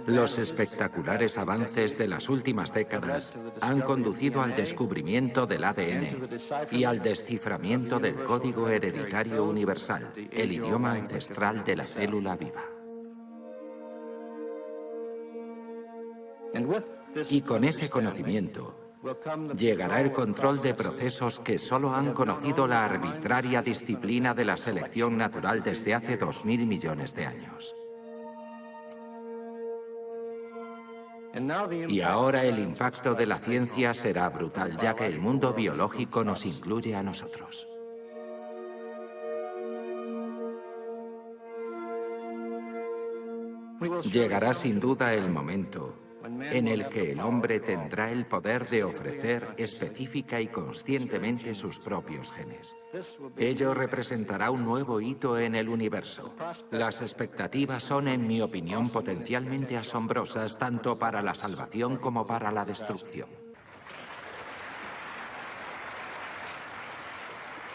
Los espectaculares avances de las últimas décadas han conducido al descubrimiento del ADN y al desciframiento del código hereditario universal, el idioma ancestral de la célula viva. Y con ese conocimiento llegará el control de procesos que solo han conocido la arbitraria disciplina de la selección natural desde hace 2000 millones de años. Y ahora el impacto de la ciencia será brutal, ya que el mundo biológico nos incluye a nosotros. Llegará sin duda el momento en el que el hombre tendrá el poder de ofrecer específica y conscientemente sus propios genes. Ello representará un nuevo hito en el universo. Las expectativas son, en mi opinión, potencialmente asombrosas tanto para la salvación como para la destrucción.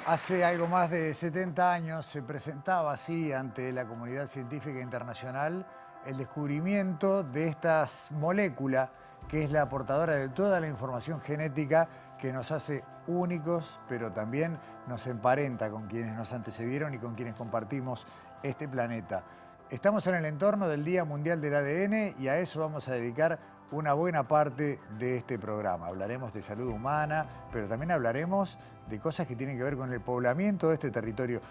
Hace algo más de 70 años se presentaba así ante la comunidad científica internacional el descubrimiento de esta molécula que es la portadora de toda la información genética que nos hace únicos, pero también nos emparenta con quienes nos antecedieron y con quienes compartimos este planeta. Estamos en el entorno del Día Mundial del ADN y a eso vamos a dedicar una buena parte de este programa. Hablaremos de salud humana, pero también hablaremos de cosas que tienen que ver con el poblamiento de este territorio.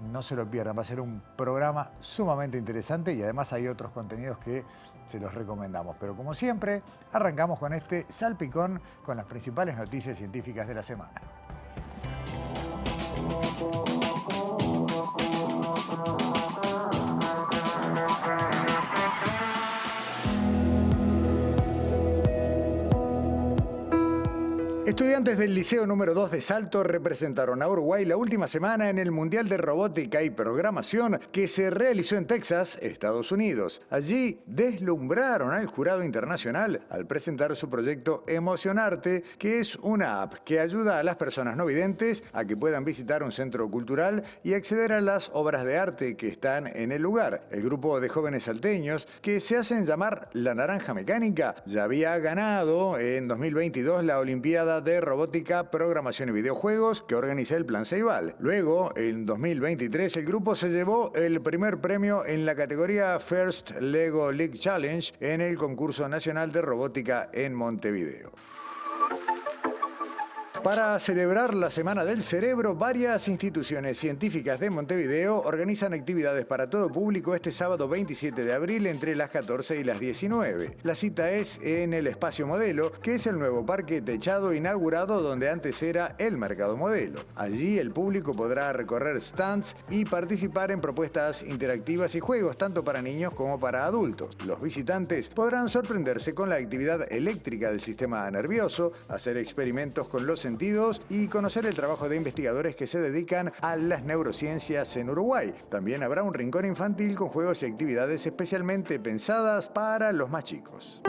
No se lo pierdan, va a ser un programa sumamente interesante y además hay otros contenidos que se los recomendamos. Pero como siempre, arrancamos con este salpicón con las principales noticias científicas de la semana. Estudiantes del Liceo número 2 de Salto representaron a Uruguay la última semana en el Mundial de Robótica y Programación que se realizó en Texas, Estados Unidos. Allí deslumbraron al jurado internacional al presentar su proyecto Emocionarte, que es una app que ayuda a las personas no videntes a que puedan visitar un centro cultural y acceder a las obras de arte que están en el lugar. El grupo de jóvenes salteños, que se hacen llamar La Naranja Mecánica, ya había ganado en 2022 la Olimpiada de Robótica, Programación y Videojuegos que organiza el Plan Ceibal. Luego, en 2023, el grupo se llevó el primer premio en la categoría First Lego League Challenge en el concurso nacional de robótica en Montevideo. Para celebrar la Semana del Cerebro, varias instituciones científicas de Montevideo organizan actividades para todo público este sábado 27 de abril entre las 14 y las 19. La cita es en el Espacio Modelo, que es el nuevo parque techado inaugurado donde antes era el Mercado Modelo. Allí el público podrá recorrer stands y participar en propuestas interactivas y juegos tanto para niños como para adultos. Los visitantes podrán sorprenderse con la actividad eléctrica del sistema nervioso, hacer experimentos con los sentidos y conocer el trabajo de investigadores que se dedican a las neurociencias en Uruguay. También habrá un rincón infantil con juegos y actividades especialmente pensadas para los más chicos.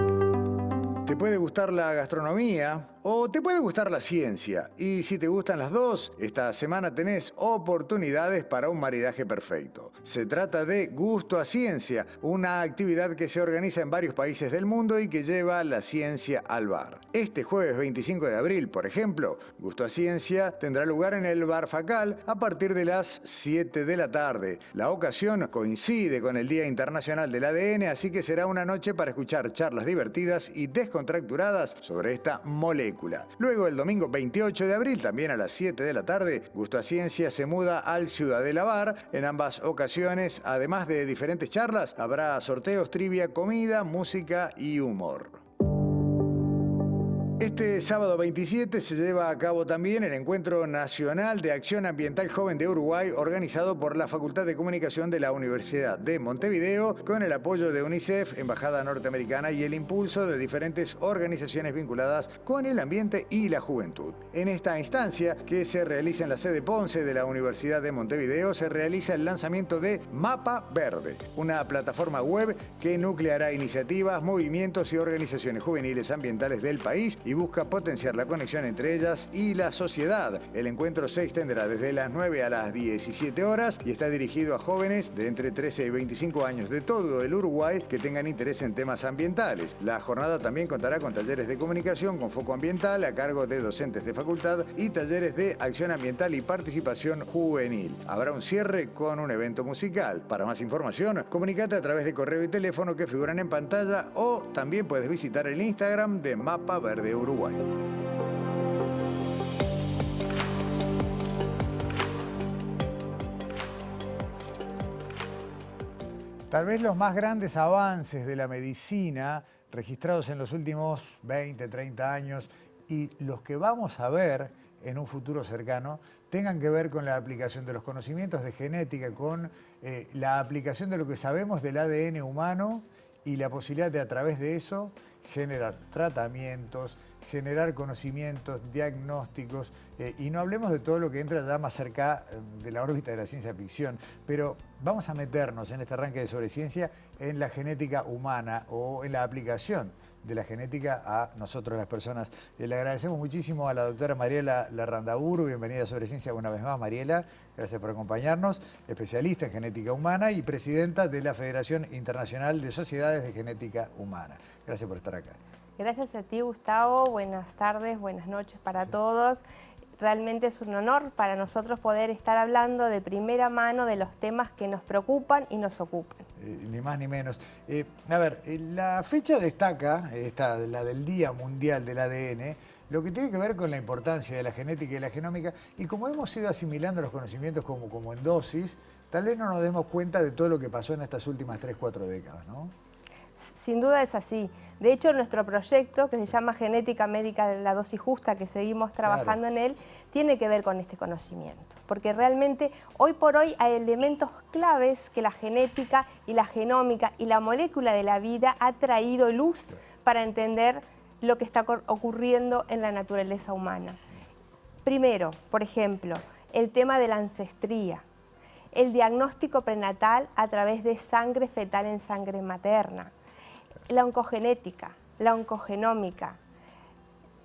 Te puede gustar la gastronomía o te puede gustar la ciencia. Y si te gustan las dos, esta semana tenés oportunidades para un maridaje perfecto. Se trata de Gusto a Ciencia, una actividad que se organiza en varios países del mundo y que lleva la ciencia al bar. Este jueves 25 de abril, por ejemplo, Gusto a Ciencia tendrá lugar en el Bar Facal a partir de las 7 de la tarde. La ocasión coincide con el Día Internacional del ADN, así que será una noche para escuchar charlas divertidas y descontracturadas sobre esta molécula. Luego, el domingo 28 de abril, también a las 7 de la tarde, Gusto a Ciencia se muda al Ciudadela Bar. En ambas ocasiones, además de diferentes charlas, habrá sorteos, trivia, comida, música y humor. Este sábado 27 se lleva a cabo también el Encuentro Nacional de Acción Ambiental Joven de Uruguay, organizado por la Facultad de Comunicación de la Universidad de Montevideo, con el apoyo de UNICEF, Embajada Norteamericana y el impulso de diferentes organizaciones vinculadas con el ambiente y la juventud. En esta instancia, que se realiza en la sede Ponce de la Universidad de Montevideo, se realiza el lanzamiento de Mapa Verde, una plataforma web que nucleará iniciativas, movimientos y organizaciones juveniles ambientales del país y y busca potenciar la conexión entre ellas y la sociedad. El encuentro se extenderá desde las 9 a las 17 horas y está dirigido a jóvenes de entre 13 y 25 años de todo el Uruguay que tengan interés en temas ambientales. La jornada también contará con talleres de comunicación con foco ambiental a cargo de docentes de facultad y talleres de acción ambiental y participación juvenil. Habrá un cierre con un evento musical. Para más información, comunícate a través de correo y teléfono que figuran en pantalla o también puedes visitar el Instagram de Mapa Verde Uruguay. Tal vez los más grandes avances de la medicina registrados en los últimos 20, 30 años y los que vamos a ver en un futuro cercano tengan que ver con la aplicación de los conocimientos de genética, con la aplicación de lo que sabemos del ADN humano y la posibilidad de a través de eso generar tratamientos, generar conocimientos, diagnósticos, y no hablemos de todo lo que entra ya más cerca de la órbita de la ciencia ficción, pero vamos a meternos en este arranque de Sobre Ciencia en la genética humana o en la aplicación de la genética a nosotros las personas. Le agradecemos muchísimo a la doctora Mariela Larrandaburu, bienvenida a Sobre Ciencia una vez más, Mariela, gracias por acompañarnos, especialista en genética humana y presidenta de la Federación Internacional de Sociedades de Genética Humana. Gracias por estar acá. Gracias a ti, Gustavo. Buenas tardes, buenas noches para todos. Realmente es un honor para nosotros poder estar hablando de primera mano de los temas que nos preocupan y nos ocupan. Ni más ni menos. A ver, la fecha destaca, la del Día Mundial del ADN, lo que tiene que ver con la importancia de la genética y la genómica, y como hemos ido asimilando los conocimientos como en dosis, tal vez no nos demos cuenta de todo lo que pasó en estas últimas 3, 4 décadas, ¿no? Sin duda es así. De hecho, nuestro proyecto, que se llama Genética Médica de la Dosis Justa, que seguimos trabajando en él, tiene que ver con este conocimiento. Porque realmente, hoy por hoy, hay elementos claves que la genética y la genómica y la molécula de la vida ha traído luz para entender lo que está ocurriendo en la naturaleza humana. Primero, por ejemplo, el tema de la ancestría. El diagnóstico prenatal a través de sangre fetal en sangre materna. La oncogenética, la oncogenómica,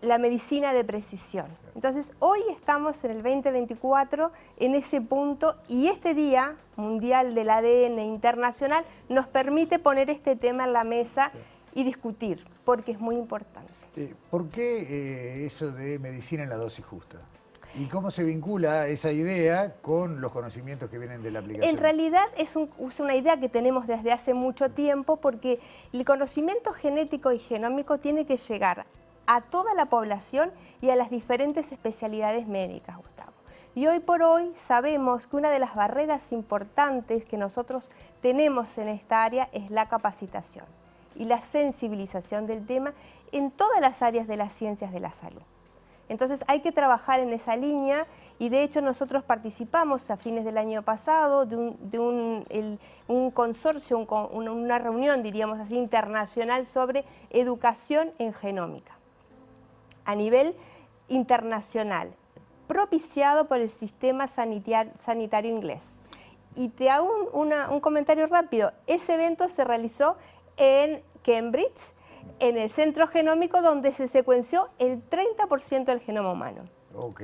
la medicina de precisión. Entonces, hoy estamos en el 2024 en ese punto y este Día Mundial del ADN Internacional nos permite poner este tema en la mesa y discutir, porque es muy importante. ¿Por qué eso de medicina en la dosis justa? ¿Y cómo se vincula esa idea con los conocimientos que vienen de la aplicación? En realidad es una idea que tenemos desde hace mucho tiempo porque el conocimiento genético y genómico tiene que llegar a toda la población y a las diferentes especialidades médicas, Gustavo. Y hoy por hoy sabemos que una de las barreras importantes que nosotros tenemos en esta área es la capacitación y la sensibilización del tema en todas las áreas de las ciencias de la salud. Entonces hay que trabajar en esa línea y de hecho nosotros participamos a fines del año pasado de un consorcio, una reunión, diríamos así, internacional sobre educación en genómica a nivel internacional, propiciado por el sistema sanitario inglés. Y te hago un comentario rápido, ese evento se realizó en Cambridge, en el centro genómico donde se secuenció el 30% del genoma humano. Ok.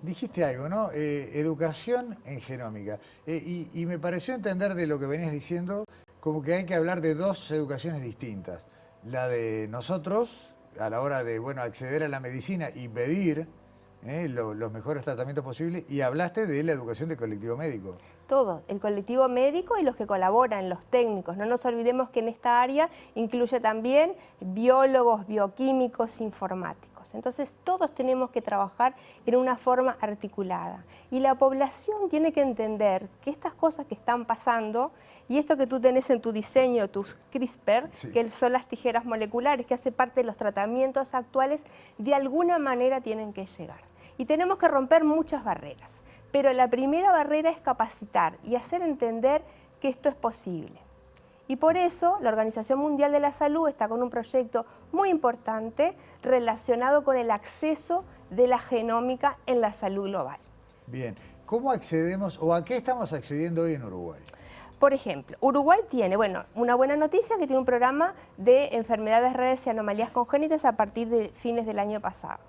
Dijiste algo, ¿no? Educación en genómica. Y me pareció entender de lo que venías diciendo como que hay que hablar de dos educaciones distintas. La de nosotros, a la hora de acceder a la medicina y pedir los mejores tratamientos posibles, y hablaste de la educación del colectivo médico. Todo, el colectivo médico y los que colaboran, los técnicos. No nos olvidemos que en esta área incluye también biólogos, bioquímicos, informáticos. Entonces todos tenemos que trabajar en una forma articulada. Y la población tiene que entender que estas cosas que están pasando, y esto que tú tenés en tu diseño, tus CRISPR, que son las tijeras moleculares, que hace parte de los tratamientos actuales, de alguna manera tienen que llegar. Y tenemos que romper muchas barreras, pero la primera barrera es capacitar y hacer entender que esto es posible. Y por eso la Organización Mundial de la Salud está con un proyecto muy importante relacionado con el acceso de la genómica en la salud global. Bien, ¿cómo accedemos o a qué estamos accediendo hoy en Uruguay? Por ejemplo, Uruguay tiene, bueno, una buena noticia que tiene un programa de enfermedades raras y anomalías congénitas a partir de fines del año pasado.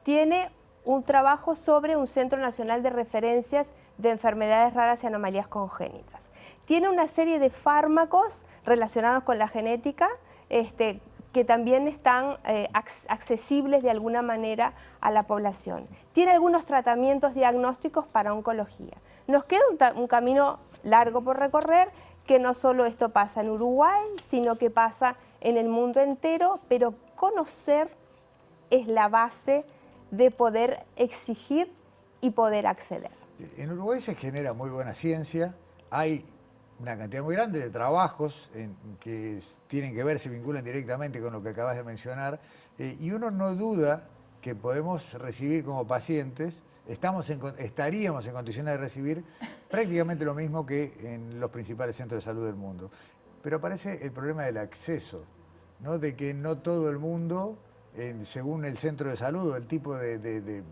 Tiene un trabajo sobre un Centro Nacional de Referencias de Enfermedades Raras y Anomalías Congénitas. Tiene una serie de fármacos relacionados con la genética que también están accesibles de alguna manera a la población. Tiene algunos tratamientos diagnósticos para oncología. Nos queda un camino largo por recorrer, que no solo esto pasa en Uruguay, sino que pasa en el mundo entero, pero conocer es la base de poder exigir y poder acceder. En Uruguay se genera muy buena ciencia, hay una cantidad muy grande de trabajos que tienen que ver, se vinculan directamente con lo que acabas de mencionar, y uno no duda que podemos recibir como pacientes, estaríamos en condiciones de recibir prácticamente lo mismo que en los principales centros de salud del mundo. Pero aparece el problema del acceso, ¿no? De que no todo el mundo, según el centro de salud o el tipo de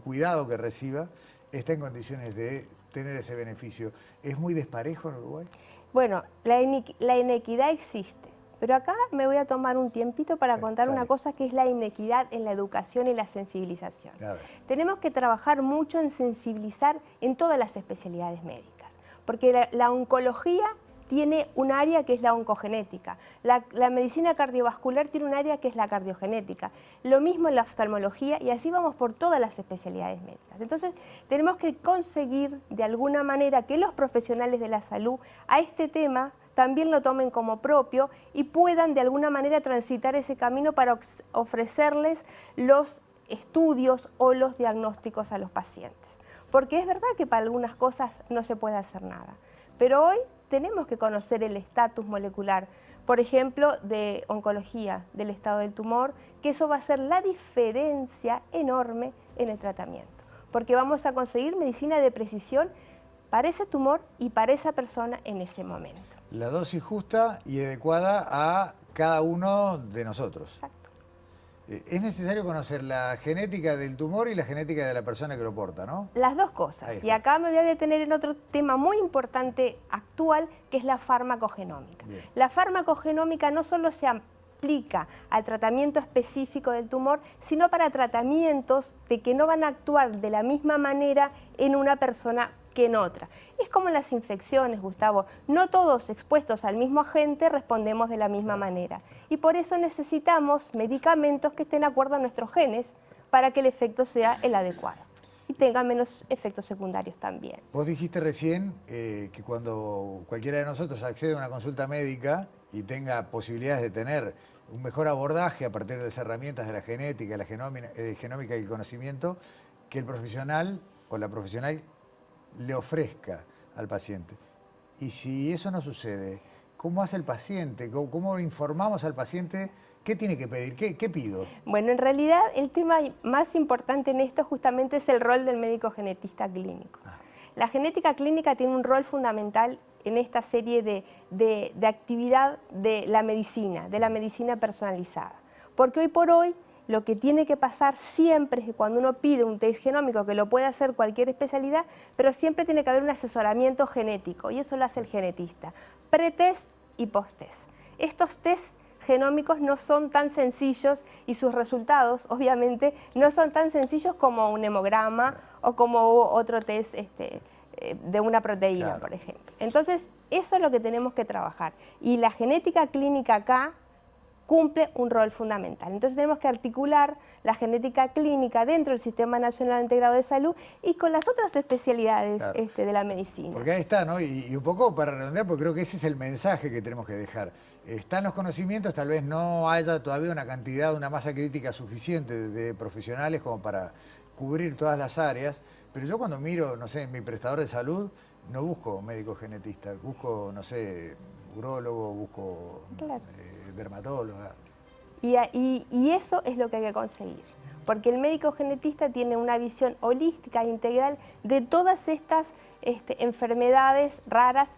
cuidado que reciba, está en condiciones de tener ese beneficio. ¿Es muy desparejo en Uruguay? Bueno, la inequidad existe, pero acá me voy a tomar un tiempito para contar una cosa que es la inequidad en la educación y la sensibilización. Tenemos que trabajar mucho en sensibilizar en todas las especialidades médicas, porque la oncología tiene un área que es la oncogenética, la medicina cardiovascular tiene un área que es la cardiogenética, lo mismo en la oftalmología y así vamos por todas las especialidades médicas. Entonces tenemos que conseguir de alguna manera que los profesionales de la salud a este tema también lo tomen como propio y puedan de alguna manera transitar ese camino para ofrecerles los estudios o los diagnósticos a los pacientes. Porque es verdad que para algunas cosas no se puede hacer nada, pero hoy tenemos que conocer el estatus molecular, por ejemplo, de oncología, del estado del tumor, que eso va a ser la diferencia enorme en el tratamiento, porque vamos a conseguir medicina de precisión para ese tumor y para esa persona en ese momento. La dosis justa y adecuada a cada uno de nosotros. Exacto. Es necesario conocer la genética del tumor y la genética de la persona que lo porta, ¿no? Las dos cosas. Y acá me voy a detener en otro tema muy importante actual, que es la farmacogenómica. Bien. La farmacogenómica no solo se aplica al tratamiento específico del tumor, sino para tratamientos de que no van a actuar de la misma manera en una persona que en otra. Es como las infecciones, Gustavo. No todos expuestos al mismo agente respondemos de la misma manera. Y por eso necesitamos medicamentos que estén de acuerdo a nuestros genes para que el efecto sea el adecuado y tenga menos efectos secundarios también. Vos dijiste recién que cuando cualquiera de nosotros accede a una consulta médica y tenga posibilidades de tener un mejor abordaje a partir de las herramientas de la genética, la genómica y el conocimiento, que el profesional o la profesional le ofrezca al paciente. Y si eso no sucede, ¿cómo hace el paciente? ¿Cómo informamos al paciente? ¿Qué tiene que pedir? ¿Qué pido? Bueno, en realidad el tema más importante en esto justamente es el rol del médico genetista clínico. La genética clínica tiene un rol fundamental en esta serie de actividad de la medicina personalizada. Porque hoy por hoy lo que tiene que pasar siempre es que cuando uno pide un test genómico, que lo puede hacer cualquier especialidad, pero siempre tiene que haber un asesoramiento genético, y eso lo hace el genetista, pre-test y post-test. Estos test genómicos no son tan sencillos y sus resultados, obviamente, no son tan sencillos como un hemograma o como otro test de una proteína, por ejemplo. Entonces, eso es lo que tenemos que trabajar. Y la genética clínica acá cumple un rol fundamental. Entonces tenemos que articular la genética clínica dentro del Sistema Nacional Integrado de Salud y con las otras especialidades de la medicina. Porque ahí está, ¿no? Y un poco para redondear, porque creo que ese es el mensaje que tenemos que dejar. Están los conocimientos, tal vez no haya todavía una masa crítica suficiente de profesionales como para cubrir todas las áreas, pero yo cuando miro, no sé, en mi prestador de salud, no busco médico genetista, busco, no sé, urólogo, busco dermatóloga. Y eso es lo que hay que conseguir, porque el médico genetista tiene una visión holística e integral de todas estas enfermedades raras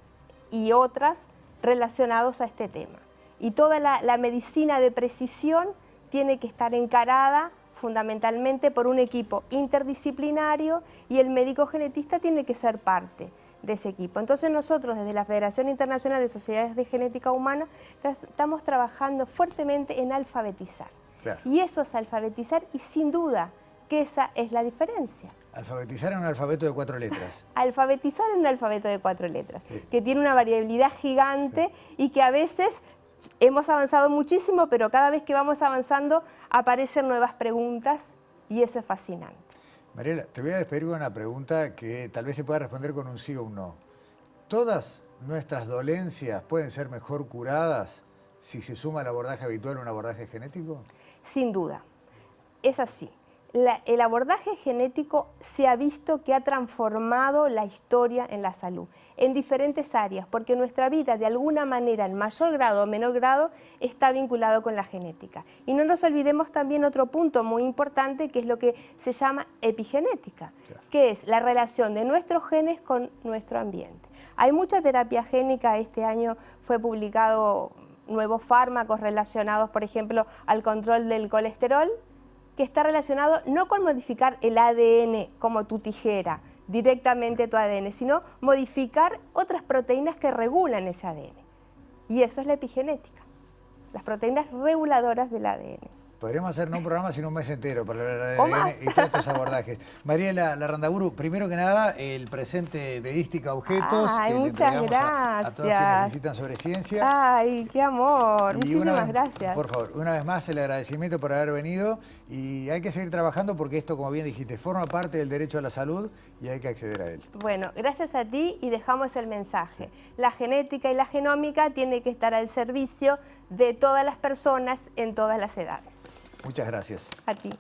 y otras relacionadas a este tema. Y toda la medicina de precisión tiene que estar encarada fundamentalmente por un equipo interdisciplinario y el médico genetista tiene que ser parte de ese equipo. Entonces nosotros desde la Federación Internacional de Sociedades de Genética Humana estamos trabajando fuertemente en alfabetizar. Claro. Y eso es alfabetizar y sin duda que esa es la diferencia. Alfabetizar en un alfabeto de 4 letras. Alfabetizar en un alfabeto de 4 letras, que tiene una variabilidad gigante y que a veces hemos avanzado muchísimo, pero cada vez que vamos avanzando aparecen nuevas preguntas y eso es fascinante. Mariela, te voy a despedir con una pregunta que tal vez se pueda responder con un sí o un no. ¿Todas nuestras dolencias pueden ser mejor curadas si se suma el abordaje habitual a un abordaje genético? Sin duda, es así. El abordaje genético se ha visto que ha transformado la historia en la salud, en diferentes áreas, porque nuestra vida de alguna manera, en mayor grado o menor grado, está vinculado con la genética. Y no nos olvidemos también otro punto muy importante, que es lo que se llama epigenética, que es la relación de nuestros genes con nuestro ambiente. Hay mucha terapia génica, este año fue publicado nuevos fármacos relacionados, por ejemplo, al control del colesterol, que está relacionado no con modificar el ADN como tu tijera, directamente tu ADN, sino modificar otras proteínas que regulan ese ADN. Y eso es la epigenética, las proteínas reguladoras del ADN. Podríamos hacer no un programa, sino un mes entero para hablar de O ADN más. y todos estos abordajes. Mariela Larrandaburu, primero que nada, el presente de Ística Objetos, Ay, que le muchas entregamos a todos quienes gracias. visitan sobre ciencia. Ay, qué amor, Y muchísimas gracias. Por favor, una vez más el agradecimiento por haber venido y hay que seguir trabajando porque esto, como bien dijiste, forma parte del derecho a la salud y hay que acceder a él. Bueno, gracias a ti y dejamos el mensaje. La genética y la genómica tiene que estar al servicio de todas las personas en todas las edades. Muchas gracias. A ti.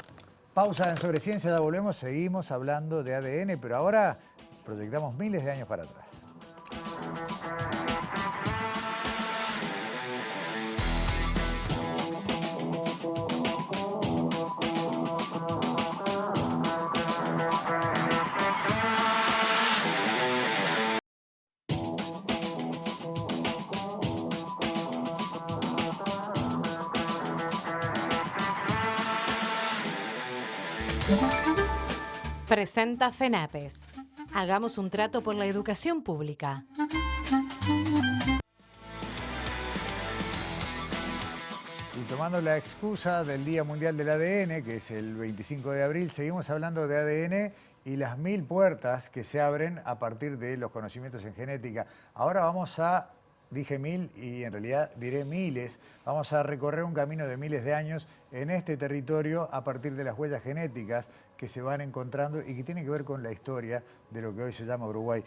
Pausa en Sobre Ciencia, ya volvemos, seguimos hablando de ADN, pero ahora proyectamos miles de años para atrás. Presenta FENAPES. Hagamos un trato por la educación pública. Y tomando la excusa del Día Mundial del ADN, que es el 25 de abril, seguimos hablando de ADN y las 1000 puertas que se abren a partir de los conocimientos en genética. Ahora vamos a, dije 1000 y en realidad diré miles, vamos a recorrer un camino de miles de años en este territorio a partir de las huellas genéticas que se van encontrando y que tienen que ver con la historia de lo que hoy se llama Uruguay.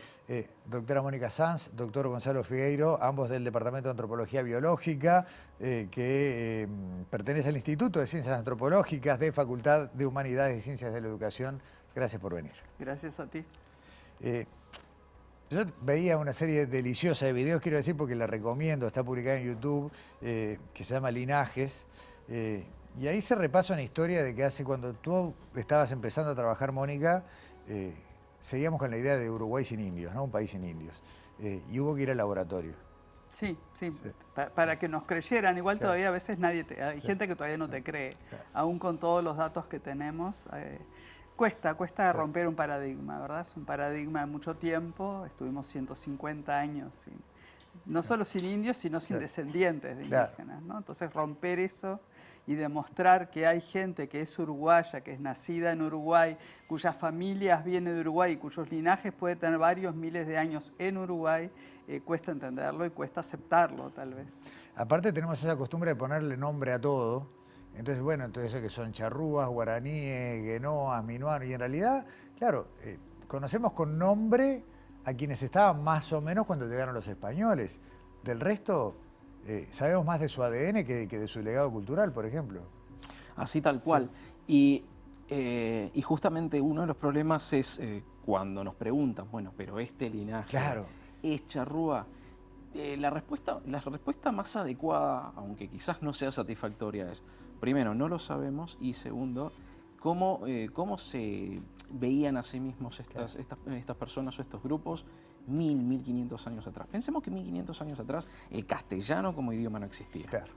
Doctora Mónica Sanz, doctor Gonzalo Figueiro, ambos del Departamento de Antropología Biológica, que pertenece al Instituto de Ciencias Antropológicas de Facultad de Humanidades y Ciencias de la Educación. Gracias por venir. Gracias a ti. Yo veía una serie deliciosa de videos, quiero decir, porque la recomiendo, está publicada en YouTube, que se llama Linajes. Y ahí se repasa una historia de que hace cuando tú estabas empezando a trabajar, Mónica, seguíamos con la idea de Uruguay sin indios, ¿no? Un país sin indios. Y hubo que ir al laboratorio. Sí. Para que nos creyeran. Igual Claro. todavía a veces hay gente que todavía no te cree. Claro. Aún con todos los datos que tenemos, cuesta romper un paradigma, ¿verdad? Es un paradigma de mucho tiempo. Estuvimos 150 años, no solo sin indios, sino sin descendientes de indígenas, ¿no? Entonces romper eso y demostrar que hay gente que es uruguaya, que es nacida en Uruguay, cuyas familias vienen de Uruguay y cuyos linajes pueden tener varios miles de años en Uruguay, cuesta entenderlo y cuesta aceptarlo, tal vez. Aparte tenemos esa costumbre de ponerle nombre a todo. Entonces, bueno, entonces que son charrúas, guaraníes, guenoas, minuanos. Y en realidad, claro, conocemos con nombre a quienes estaban más o menos cuando llegaron los españoles. Del resto, sabemos más de su ADN que de su legado cultural, por ejemplo. Así tal cual. Sí. Y justamente uno de los problemas es cuando nos preguntan, bueno, pero este linaje Claro. es charrúa. La respuesta más adecuada, aunque quizás no sea satisfactoria, es, primero, no lo sabemos, y segundo, cómo se veían a sí mismos estas personas o estos grupos 1500 años atrás. Pensemos que 1500 años atrás el castellano como idioma no existía. Claro.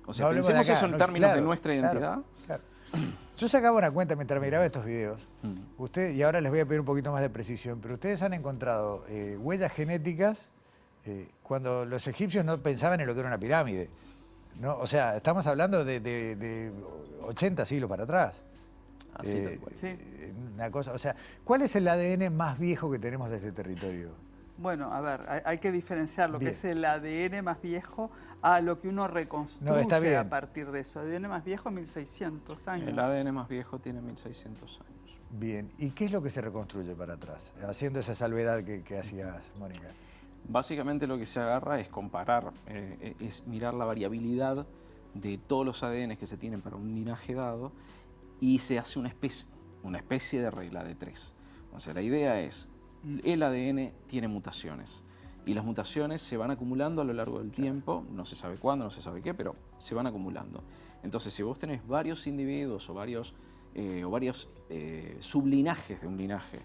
O sea, No hablemos pensemos de acá, eso en no, términos claro, de nuestra identidad. Claro. Yo sacaba una cuenta mientras miraba estos videos. Usted, y ahora les voy a pedir un poquito más de precisión, pero ustedes han encontrado huellas genéticas cuando los egipcios no pensaban en lo que era una pirámide, ¿no? O sea, estamos hablando de 80 siglos para atrás. Así tal cual. Una cosa, o sea, ¿cuál es el ADN más viejo que tenemos de este territorio? Bueno, a ver, hay que diferenciar lo Bien. que es el ADN más viejo a lo que uno reconstruye a partir de eso. ADN más viejo, 1600 años. El ADN más viejo tiene 1600 años. Bien, ¿y qué es lo que se reconstruye para atrás? Haciendo esa salvedad que hacías, Mónica. Básicamente lo que se agarra es comparar, es mirar la variabilidad de todos los ADN que se tienen para un linaje dado y se hace una especie de regla de 3. O sea, la idea es, el ADN tiene mutaciones y las mutaciones se van acumulando a lo largo del tiempo, no se sabe cuándo, no se sabe qué, pero se van acumulando. Entonces, si vos tenés varios individuos o varios sublinajes de un linaje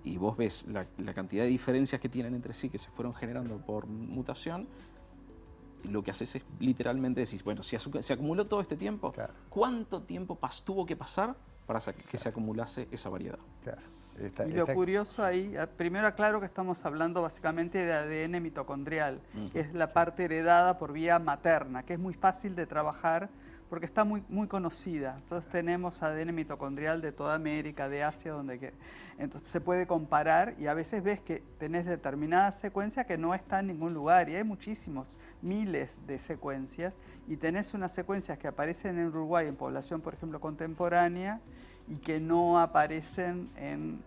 y vos ves la cantidad de diferencias que tienen entre sí que se fueron generando por mutación, lo que haces es literalmente decir, bueno, si se acumuló todo este tiempo, ¿cuánto tiempo tuvo que pasar para que se acumulase esa variedad? Claro. Y lo curioso ahí, primero aclaro que estamos hablando básicamente de ADN mitocondrial, que es la parte heredada por vía materna, que es muy fácil de trabajar porque está muy conocida. Entonces tenemos ADN mitocondrial de toda América, de Asia, entonces se puede comparar y a veces ves que tenés determinada secuencia que no está en ningún lugar y hay muchísimos, miles de secuencias y tenés unas secuencias que aparecen en Uruguay en población, por ejemplo, contemporánea y que no aparecen en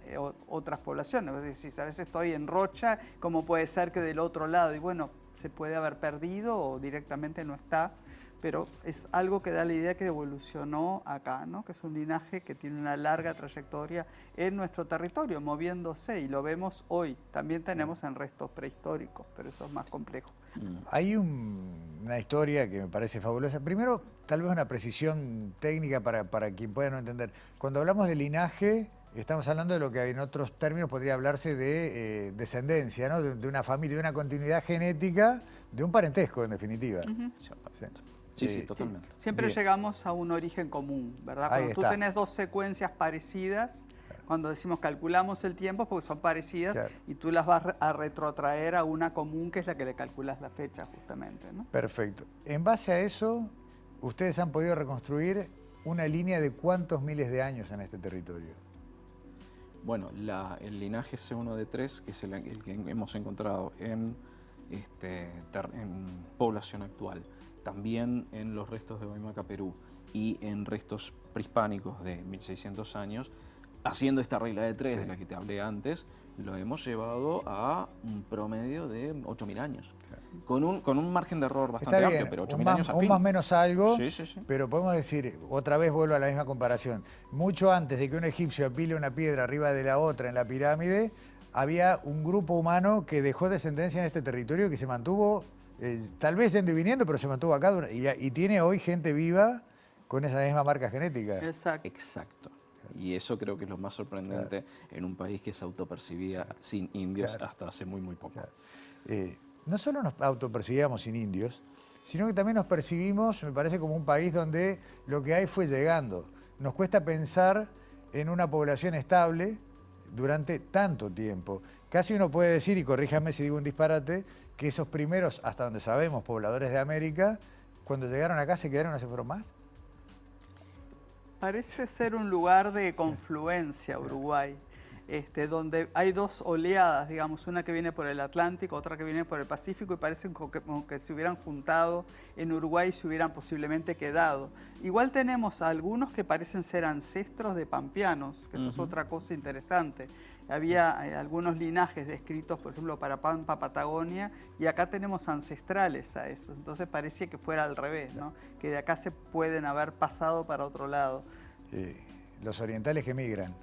otras poblaciones. Es decir, a veces estoy en Rocha, ¿cómo puede ser que del otro lado? Y bueno, se puede haber perdido o directamente no está, pero es algo que da la idea que evolucionó acá, ¿no? Que es un linaje que tiene una larga trayectoria en nuestro territorio, moviéndose, y lo vemos hoy. También tenemos en restos prehistóricos, pero eso es más complejo. Hay una historia que me parece fabulosa. Primero, tal vez una precisión técnica para quien pueda no entender. Cuando hablamos de linaje, estamos hablando de lo que en otros términos podría hablarse de descendencia, ¿no? De una familia, de una continuidad genética, de un parentesco, en definitiva. Sí, totalmente. Siempre llegamos a un origen común, ¿verdad? Cuando tú tenés dos secuencias parecidas, cuando decimos calculamos el tiempo, porque son parecidas y tú las vas a retrotraer a una común que es la que le calculas la fecha justamente, ¿no? Perfecto. En base a eso, ustedes han podido reconstruir una línea de cuántos miles de años en este territorio. Bueno, el linaje C1D3, que es el que hemos encontrado en población actual, también en los restos de Huaymaca, Perú, y en restos prehispánicos de 1600 años, haciendo esta regla de 3 de la que te hablé antes, lo hemos llevado a un promedio de 8.000 años. Con un margen de error bastante amplio, pero 8.000 años al fin. Un más menos algo, sí. Pero podemos decir, otra vez vuelvo a la misma comparación, mucho antes de que un egipcio apile una piedra arriba de la otra en la pirámide, había un grupo humano que dejó descendencia en este territorio que se mantuvo, tal vez yendo y viniendo, pero se mantuvo acá y tiene hoy gente viva con esa misma marca genética. Exacto. Y eso creo que es lo más sorprendente en un país que se autopercibía sin indios hasta hace muy poco. No solo nos autopercibíamos sin indios, sino que también nos percibimos, me parece, como un país donde lo que hay fue llegando. Nos cuesta pensar en una población estable durante tanto tiempo. Casi uno puede decir, y corríjame si digo un disparate, que esos primeros, hasta donde sabemos, pobladores de América, cuando llegaron acá se quedaron, no se fueron más. Parece ser un lugar de confluencia, Uruguay, donde hay dos oleadas, digamos, una que viene por el Atlántico, otra que viene por el Pacífico, y parece como que se hubieran juntado en Uruguay y se hubieran posiblemente quedado. Igual tenemos a algunos que parecen ser ancestros de pampeanos, que eso es otra cosa interesante. Había algunos linajes descritos, por ejemplo, para Pampa, Patagonia, y acá tenemos ancestrales a eso. Entonces parecía que fuera al revés, ¿no? Que de acá se pueden haber pasado para otro lado. Los orientales que migran.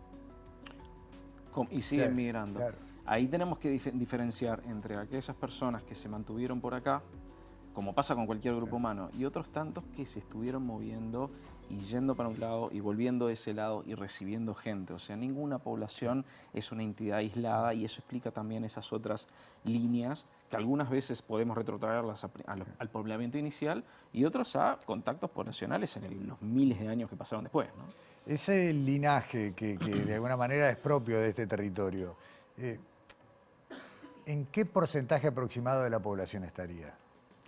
Y siguen migrando. Ahí tenemos que diferenciar entre aquellas personas que se mantuvieron por acá, como pasa con cualquier grupo humano, y otros tantos que se estuvieron moviendo y yendo para un lado y volviendo de ese lado y recibiendo gente. O sea, ninguna población es una entidad aislada, y eso explica también esas otras líneas que algunas veces podemos retrotraerlas al poblamiento inicial y otras a contactos poblacionales en los miles de años que pasaron después, ¿no? Ese linaje que de alguna manera es propio de este territorio, ¿en qué porcentaje aproximado de la población estaría?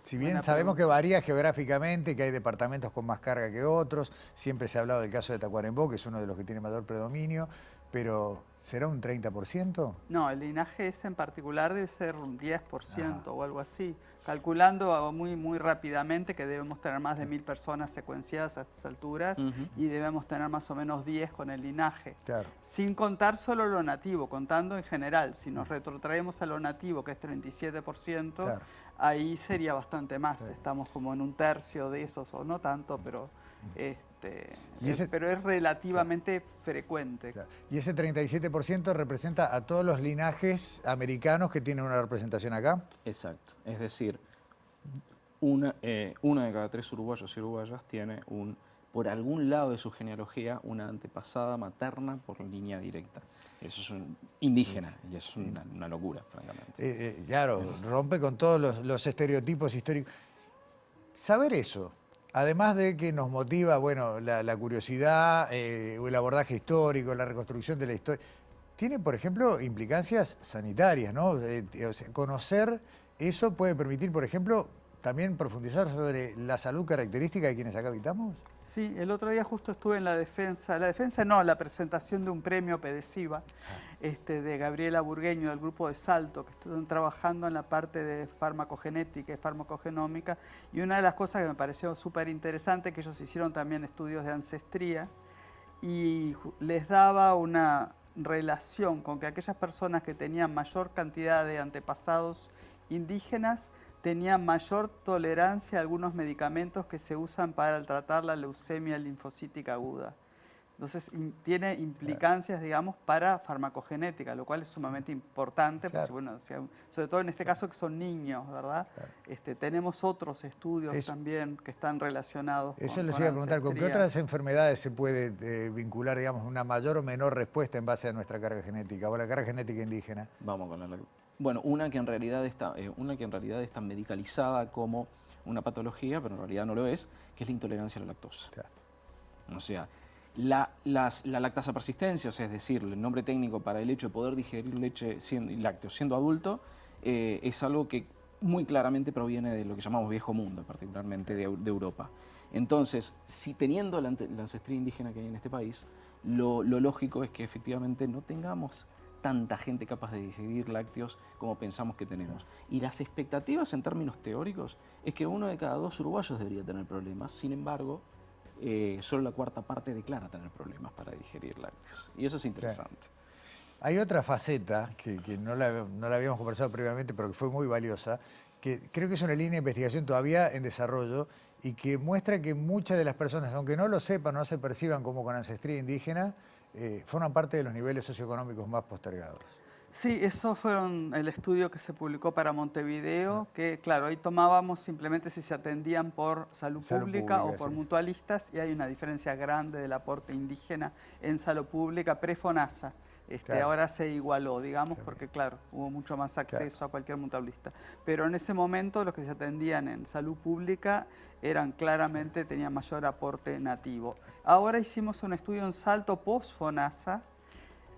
Si bien sabemos que varía geográficamente, que hay departamentos con más carga que otros, siempre se ha hablado del caso de Tacuarembó, que es uno de los que tiene mayor predominio, pero ¿será un 30%? No, el linaje ese en particular debe ser un 10% o algo así, calculando muy rápidamente que debemos tener más de 1000 personas secuenciadas a estas alturas y debemos tener más o menos 10 con el linaje. Claro. Sin contar solo lo nativo, contando en general. Si nos retrotraemos a lo nativo, que es 37%, claro, ahí sería bastante más. Sí. Estamos como en un tercio de esos, o no tanto, pero... pero es relativamente frecuente. Claro. Y ese 37% representa a todos los linajes americanos que tienen una representación acá. Exacto. Es decir, una de cada 3 uruguayos y uruguayas tiene por algún lado de su genealogía una antepasada materna por línea directa. Eso es indígena y eso es una locura, francamente. Claro, rompe con todos los estereotipos históricos. Saber eso, además de que nos motiva, bueno, la curiosidad, el abordaje histórico, la reconstrucción de la historia, tiene, por ejemplo, implicancias sanitarias, ¿no? O sea, conocer eso puede permitir, por ejemplo, también profundizar sobre la salud característica de quienes acá habitamos. Sí, el otro día justo estuve en la presentación de un premio PEDESIVA de Gabriela Burgueño del grupo de Salto, que están trabajando en la parte de farmacogenética y farmacogenómica, y una de las cosas que me pareció súper interesante, que ellos hicieron también estudios de ancestría, y les daba una relación con que aquellas personas que tenían mayor cantidad de antepasados indígenas tenían mayor tolerancia a algunos medicamentos que se usan para tratar la leucemia linfocítica aguda. Entonces, tiene implicancias, digamos, para farmacogenética, lo cual es sumamente importante, claro, pues, bueno, sobre todo en este caso que son niños, ¿verdad? Claro. Tenemos otros estudios también que están relacionados con les iba a preguntar, ¿con qué otras enfermedades se puede vincular, digamos, una mayor o menor respuesta en base a nuestra carga genética o la carga genética indígena? Vamos con la... Bueno, una que en realidad está medicalizada como una patología, pero en realidad no lo es, que es la intolerancia a la lactosa. Claro. O sea, la lactasa persistencia, o sea, es decir, el nombre técnico para el hecho de poder digerir lácteos siendo adulto, es algo que muy claramente proviene de lo que llamamos viejo mundo, particularmente de Europa. Entonces, si teniendo la ancestría indígena que hay en este país, lo lógico es que efectivamente no tengamos tanta gente capaz de digerir lácteos como pensamos que tenemos. Y las expectativas en términos teóricos es que 1 de cada 2 uruguayos debería tener problemas. Sin embargo, solo la 1/4 parte declara tener problemas para digerir lácteos. Y eso es interesante. Claro. Hay otra faceta que no la habíamos conversado previamente, pero que fue muy valiosa, que creo que es una línea de investigación todavía en desarrollo y que muestra que muchas de las personas, aunque no lo sepan, no se perciban como con ancestría indígena, forman parte de los niveles socioeconómicos más postergados. Sí, eso fue el estudio que se publicó para Montevideo, que claro, ahí tomábamos simplemente si se atendían por salud pública o por mutualistas, y hay una diferencia grande del aporte indígena en salud pública pre-FONASA. Claro. Ahora se igualó, digamos, porque claro, hubo mucho más acceso a cualquier mutualista. Pero en ese momento los que se atendían en salud pública tenían mayor aporte nativo. Ahora hicimos un estudio en Salto post-FONASA,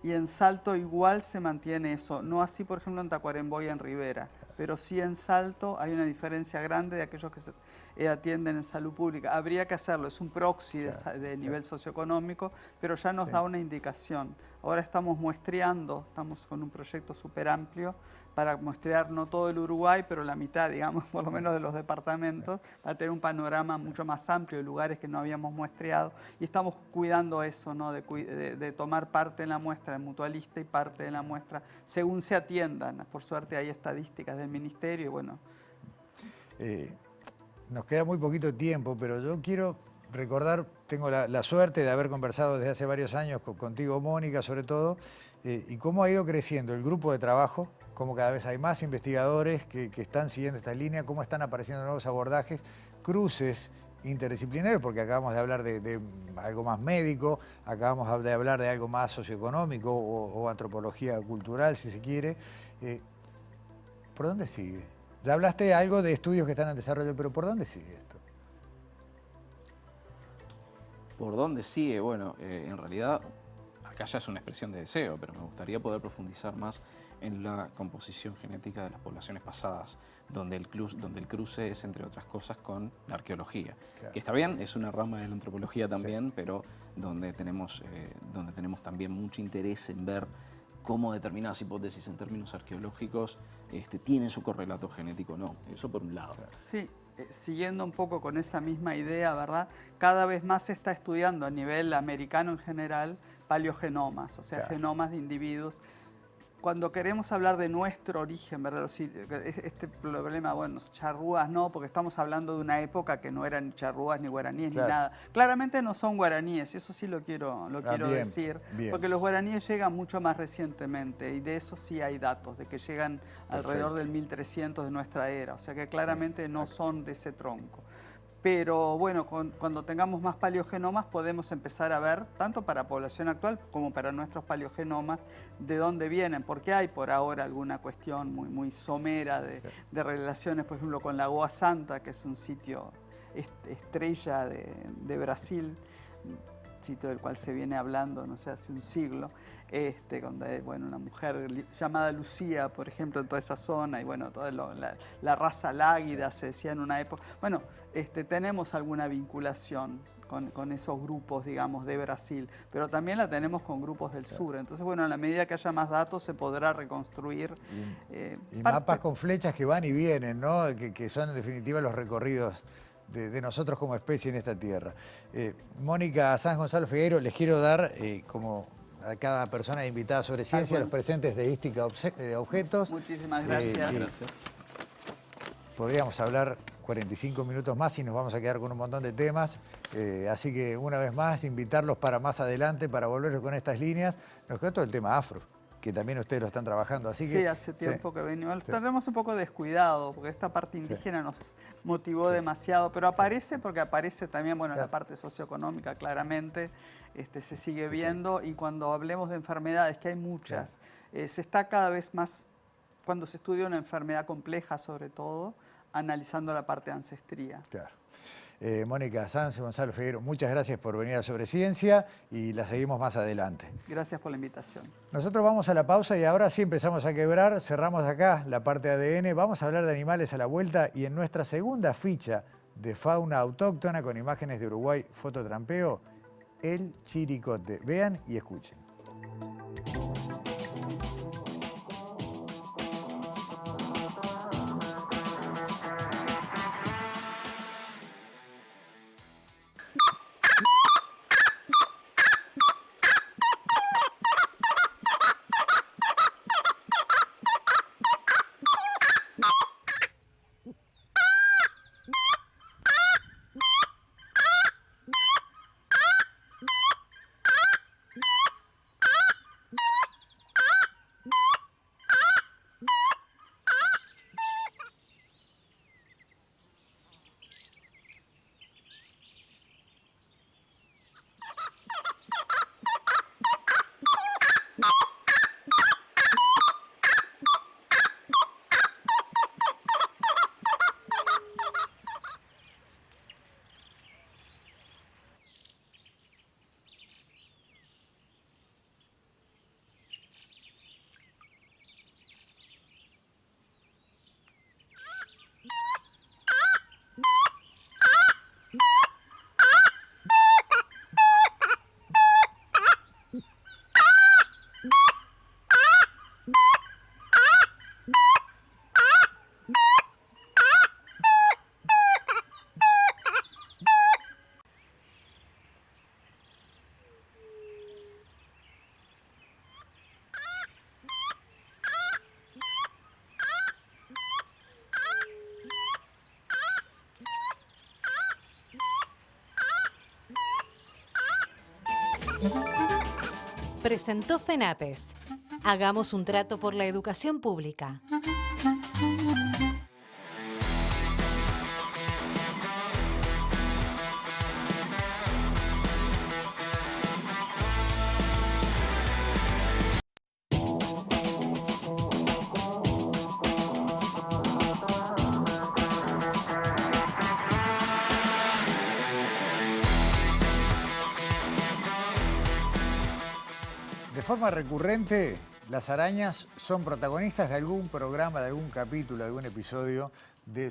y en Salto igual se mantiene eso, no así por ejemplo en Tacuarembó y en Rivera, pero sí en Salto hay una diferencia grande de aquellos que se atienden en salud pública. Habría que hacerlo, es un proxy de nivel socioeconómico, pero ya nos da una indicación. Ahora estamos muestreando, estamos con un proyecto súper amplio para muestrear no todo el Uruguay, pero la mitad, digamos, por lo menos de los departamentos, para tener un panorama mucho más amplio de lugares que no habíamos muestreado. Y estamos cuidando eso, ¿no? de tomar parte en la muestra, el mutualista y parte de la muestra, según se atiendan. Por suerte hay estadísticas del Ministerio y bueno. Nos queda muy poquito tiempo, pero yo quiero recordar, tengo la suerte de haber conversado desde hace varios años contigo, Mónica, sobre todo, y cómo ha ido creciendo el grupo de trabajo, cómo cada vez hay más investigadores que están siguiendo esta línea, cómo están apareciendo nuevos abordajes, cruces interdisciplinarios, porque acabamos de hablar de algo más médico, acabamos de hablar de algo más socioeconómico o antropología cultural, si se quiere. ¿Por dónde sigue? Ya hablaste algo de estudios que están en desarrollo, pero ¿por dónde sigue esto? ¿Por dónde sigue? Bueno, en realidad acá ya es una expresión de deseo, pero me gustaría poder profundizar más en la composición genética de las poblaciones pasadas, donde el cruce es, entre otras cosas, con la arqueología. Claro. Que está bien, es una rama de la antropología también, sí, pero donde tenemos también mucho interés en ver cómo determinadas hipótesis en términos arqueológicos tienen su correlato genético o no. Eso por un lado. Claro. Sí, siguiendo un poco con esa misma idea, ¿verdad? Cada vez más se está estudiando a nivel americano en general paleogenomas, o sea, claro, genomas de individuos. Cuando queremos hablar de nuestro origen, ¿verdad? Este problema, bueno, charrúas no, porque estamos hablando de una época que no eran ni charrúas ni guaraníes, claro, ni nada. Claramente no son guaraníes, y eso sí lo quiero decir, bien, porque los guaraníes llegan mucho más recientemente, y de eso sí hay datos, de que llegan alrededor del 1300 de nuestra era, o sea que claramente no son de ese tronco. Pero bueno, cuando tengamos más paleogenomas podemos empezar a ver, tanto para población actual como para nuestros paleogenomas, de dónde vienen, porque hay por ahora alguna cuestión muy somera de relaciones, por ejemplo, con Lagoa Santa, que es un sitio estrella de Brasil, sitio del cual se viene hablando, no sé, hace un siglo, donde, bueno, una mujer llamada Lucía, por ejemplo, en toda esa zona, y bueno, toda la raza láguida se decía en una época. Bueno, tenemos alguna vinculación con esos grupos, digamos, de Brasil, pero también la tenemos con grupos del sur. Entonces, bueno, a la medida que haya más datos se podrá reconstruir. Y mapas con flechas que van y vienen, ¿no? Que son en definitiva los recorridos de nosotros como especie en esta tierra. Mónica Sanz, Gonzalo Figueiro, les quiero dar, como a cada persona invitada sobre ciencia, los presentes de Ística Objetos. Muchísimas gracias. Gracias. Podríamos hablar 45 minutos más y nos vamos a quedar con un montón de temas. Así que una vez más, invitarlos para más adelante, para volver con estas líneas. Nos quedó todo el tema afro, que también ustedes lo están trabajando. Así que, sí, hace tiempo que venimos. Tenemos un poco descuidado, porque esta parte indígena nos motivó demasiado, pero aparece porque aparece también, bueno, la parte socioeconómica, claramente, se sigue viendo, y cuando hablemos de enfermedades, que hay muchas, se está cada vez más, cuando se estudia una enfermedad compleja sobre todo, analizando la parte de ancestría. Claro. Mónica Sanz, Gonzalo Figueiro, muchas gracias por venir a Sobre Ciencia y la seguimos más adelante. Gracias por la invitación. Nosotros vamos a la pausa y ahora sí empezamos a quebrar, cerramos acá la parte ADN, vamos a hablar de animales a la vuelta y en nuestra segunda ficha de fauna autóctona con imágenes de Uruguay, fototrampeo, el chiricote. Vean y escuchen. Presentó FENAPES. Hagamos un trato por la educación pública. forma recurrente, las arañas son protagonistas de algún programa, de algún capítulo, de algún episodio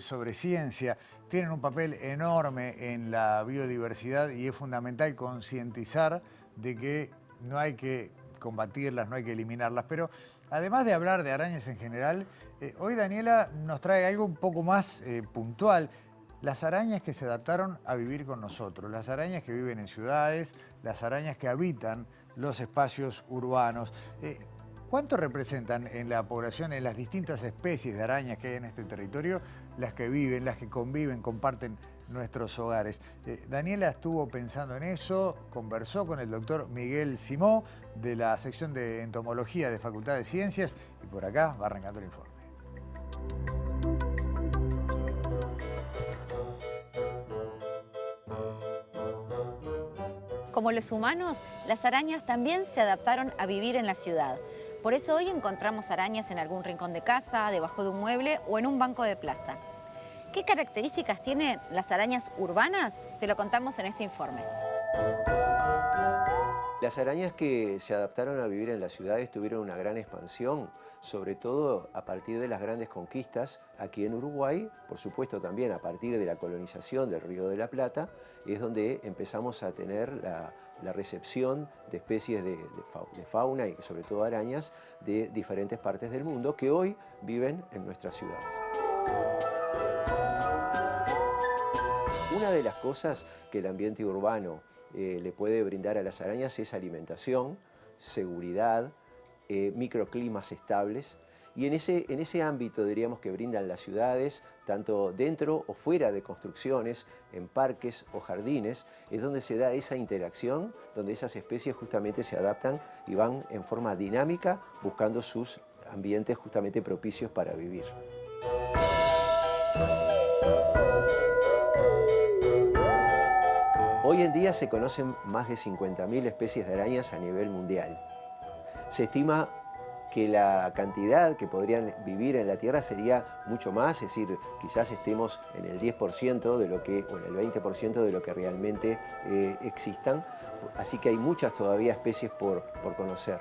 sobre ciencia. Tienen un papel enorme en la biodiversidad y es fundamental concientizar de que no hay que combatirlas, no hay que eliminarlas. Pero además de hablar de arañas en general, hoy Daniela nos trae algo un poco más puntual. Las arañas que se adaptaron a vivir con nosotros, las arañas que viven en ciudades, las arañas que habitan los espacios urbanos. ¿Cuánto representan en la población, en las distintas especies de arañas que hay en este territorio, las que viven, las que conviven, comparten nuestros hogares? Daniela estuvo pensando en eso, conversó con el doctor Miguel Simó de la sección de entomología de Facultad de Ciencias y por acá va arrancando el informe. Como los humanos, las arañas también se adaptaron a vivir en la ciudad. Por eso hoy encontramos arañas en algún rincón de casa, debajo de un mueble o en un banco de plaza. ¿Qué características tienen las arañas urbanas? Te lo contamos en este informe. Las arañas que se adaptaron a vivir en las ciudades tuvieron una gran expansión, sobre todo a partir de las grandes conquistas aquí en Uruguay, por supuesto también a partir de la colonización del Río de la Plata, es donde empezamos a tener la recepción de especies de fauna y sobre todo arañas de diferentes partes del mundo que hoy viven en nuestras ciudades. Una de las cosas que el ambiente urbano le puede brindar a las arañas es alimentación, seguridad, microclimas estables. Y en ese ámbito diríamos que brindan las ciudades, tanto dentro o fuera de construcciones, en parques o jardines, es donde se da esa interacción, donde esas especies justamente se adaptan y van en forma dinámica buscando sus ambientes justamente propicios para vivir. Hoy en día se conocen más de 50.000 especies de arañas a nivel mundial. Se estima que la cantidad que podrían vivir en la Tierra sería mucho más, es decir, quizás estemos en el 10% de lo que, o en el 20% de lo que realmente existan. Así que hay muchas todavía especies por conocer.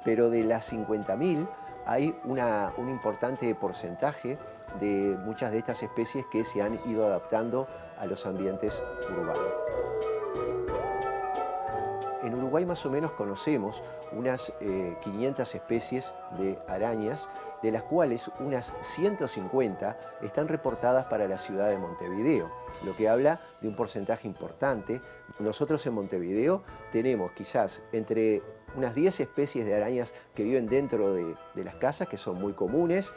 Pero de las 50.000 hay un importante porcentaje de muchas de estas especies que se han ido adaptando a los ambientes urbanos. En Uruguay más o menos conocemos unas 500 especies de arañas, de las cuales unas 150 están reportadas para la ciudad de Montevideo, lo que habla de un porcentaje importante. Nosotros en Montevideo tenemos quizás entre unas 10 especies de arañas que viven dentro de las casas, que son muy comunes.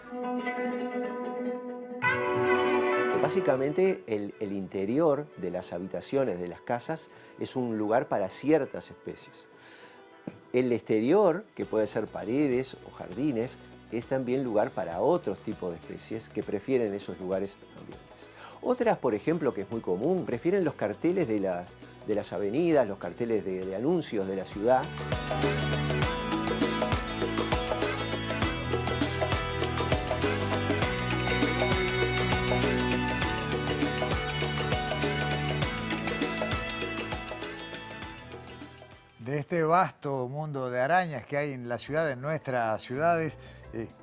Básicamente el interior de las habitaciones de las casas es un lugar para ciertas especies. El exterior, que puede ser paredes o jardines, es también lugar para otros tipos de especies que prefieren esos lugares ambientes. Otras, por ejemplo, que es muy común, prefieren los carteles de las avenidas, los carteles de anuncios de la ciudad. De este vasto mundo de arañas que hay en la ciudad, en nuestras ciudades,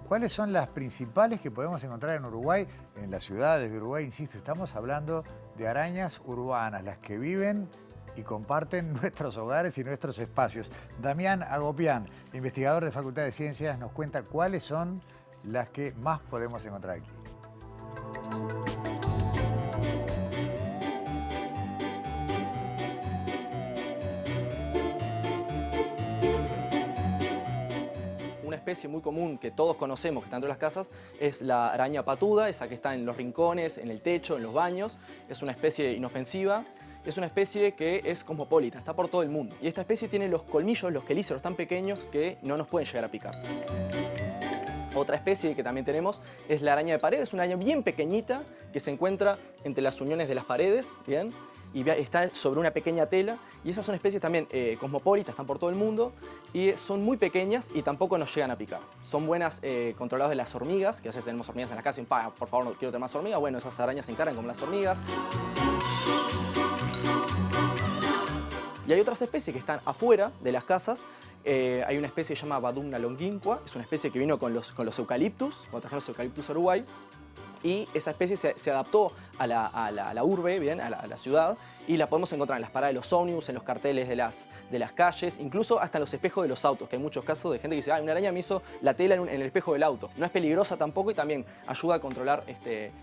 ¿cuáles son las principales que podemos encontrar en Uruguay? En las ciudades de Uruguay, insisto, estamos hablando de arañas urbanas, las que viven y comparten nuestros hogares y nuestros espacios. Damián Agopián, investigador de Facultad de Ciencias, nos cuenta cuáles son las que más podemos encontrar aquí. Una especie muy común que todos conocemos, que está dentro de las casas, es la araña patuda, esa que está en los rincones, en el techo, en los baños. Es una especie inofensiva, es una especie que es cosmopolita, está por todo el mundo. Y esta especie tiene los colmillos, los quelíceros tan pequeños que no nos pueden llegar a picar. Otra especie que también tenemos es la araña de paredes, una araña bien pequeñita que se encuentra entre las uniones de las paredes, ¿bien? Y está sobre una pequeña tela, y esas son especies también cosmopolitas, están por todo el mundo, y son muy pequeñas y tampoco nos llegan a picar. Son buenas controladas de las hormigas, que a veces tenemos hormigas en la casa y por favor no quiero tener más hormigas. Bueno, esas arañas se encargan como las hormigas. Y hay otras especies que están afuera de las casas, hay una especie que se llama Vadumna longinqua, es una especie que vino con los eucaliptus, cuando trajeron los eucaliptus a Uruguay, y esa especie se adaptó a la urbe, bien, a la ciudad, y la podemos encontrar en las paradas de los ómnibus, en los carteles de las calles, incluso hasta en los espejos de los autos, que hay muchos casos de gente que dice, una araña me hizo la tela en el espejo del auto. No es peligrosa tampoco y también ayuda a controlar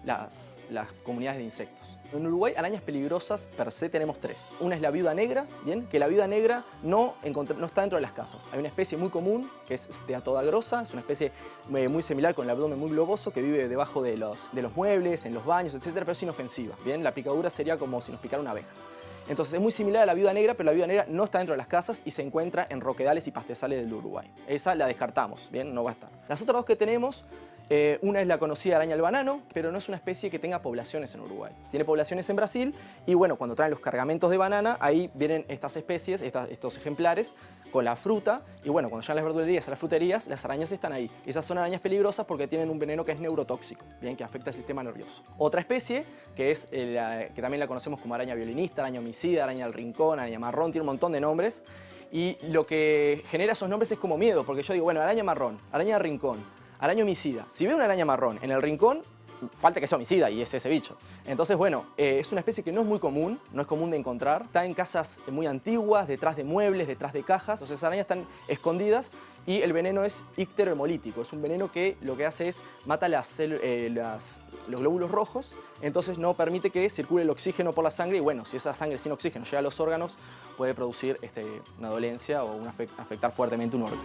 las comunidades de insectos. En Uruguay, arañas peligrosas per se tenemos 3. Una es la viuda negra, bien, que la viuda negra no está dentro de las casas. Hay una especie muy común que es Steatoda grossa, es una especie muy similar con el abdomen muy globoso que vive debajo de los muebles, en los baños, etcétera, pero es inofensiva. Bien, la picadura sería como si nos picara una abeja. Entonces es muy similar a la viuda negra, pero la viuda negra no está dentro de las casas y se encuentra en roquedales y pastizales del Uruguay. Esa la descartamos, bien, no va a estar. Las otras 2 que tenemos, una es la conocida araña al banano, pero no es una especie que tenga poblaciones en Uruguay. Tiene poblaciones en Brasil y bueno, cuando traen los cargamentos de banana, ahí vienen estas especies, estos ejemplares con la fruta y bueno, cuando llegan las verdulerías a las fruterías, las arañas están ahí. Esas son arañas peligrosas porque tienen un veneno que es neurotóxico, bien, que afecta al sistema nervioso. Otra especie, que es que también la conocemos como araña violinista, araña homicida, araña al rincón, araña marrón, tiene un montón de nombres y lo que genera esos nombres es como miedo, porque yo digo, bueno, araña marrón, araña al rincón, araña homicida. Si veo una araña marrón en el rincón, falta que sea homicida y es ese bicho. Entonces, bueno, es una especie que no es muy común, no es común de encontrar. Está en casas muy antiguas, detrás de muebles, detrás de cajas. Entonces, esas arañas están escondidas y el veneno es icterohemolítico. Es un veneno que lo que hace es mata los glóbulos rojos, entonces no permite que circule el oxígeno por la sangre y bueno, si esa sangre sin oxígeno llega a los órganos, puede producir una dolencia o afectar fuertemente un órgano.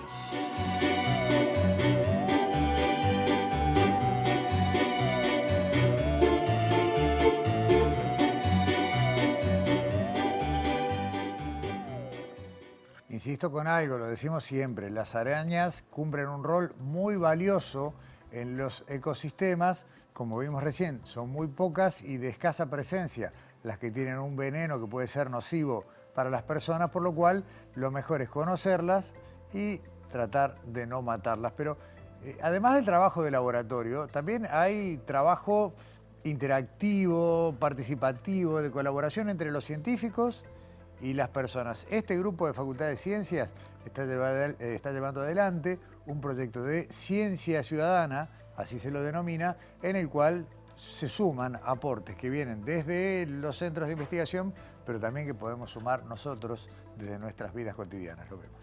Insisto con algo, lo decimos siempre, las arañas cumplen un rol muy valioso en los ecosistemas, como vimos recién, son muy pocas y de escasa presencia las que tienen un veneno que puede ser nocivo para las personas, por lo cual lo mejor es conocerlas y tratar de no matarlas. Pero además del trabajo de laboratorio, también hay trabajo interactivo, participativo, de colaboración entre los científicos y las personas. Este grupo de Facultad de Ciencias está llevando adelante un proyecto de ciencia ciudadana, así se lo denomina, en el cual se suman aportes que vienen desde los centros de investigación, pero también que podemos sumar nosotros desde nuestras vidas cotidianas. Lo vemos.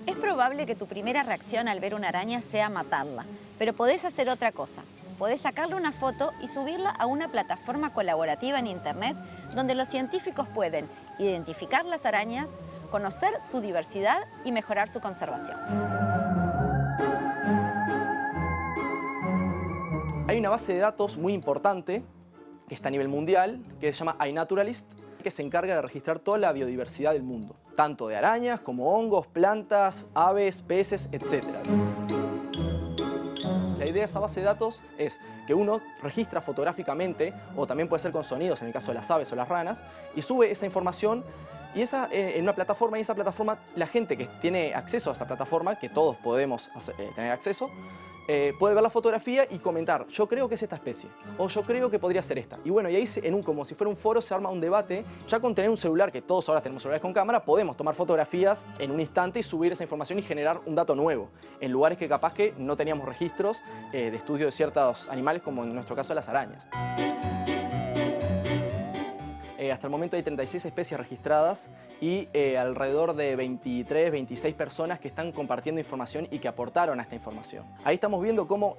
Es probable que tu primera reacción al ver una araña sea matarla, pero podés hacer otra cosa. Podés sacarle una foto y subirla a una plataforma colaborativa en Internet donde los científicos pueden identificar las arañas, conocer su diversidad y mejorar su conservación. Hay una base de datos muy importante que está a nivel mundial, que se llama iNaturalist, que se encarga de registrar toda la biodiversidad del mundo, tanto de arañas como hongos, plantas, aves, peces, etc. La idea de esa base de datos es que uno registra fotográficamente, o también puede ser con sonidos en el caso de las aves o las ranas, y sube esa información y en una plataforma, y esa plataforma, la gente que tiene acceso a esa plataforma, que todos podemos tener acceso, puede ver la fotografía y comentar, yo creo que es esta especie, o yo creo que podría ser esta. Y bueno, y ahí como si fuera un foro se arma un debate. Ya con tener un celular, que todos ahora tenemos celulares con cámara, podemos tomar fotografías en un instante y subir esa información y generar un dato nuevo, en lugares que capaz que no teníamos registros de estudio de ciertos animales, como en nuestro caso las arañas. Hasta el momento hay 36 especies registradas y alrededor de 23, 26 personas que están compartiendo información y que aportaron a esta información. Ahí estamos viendo cómo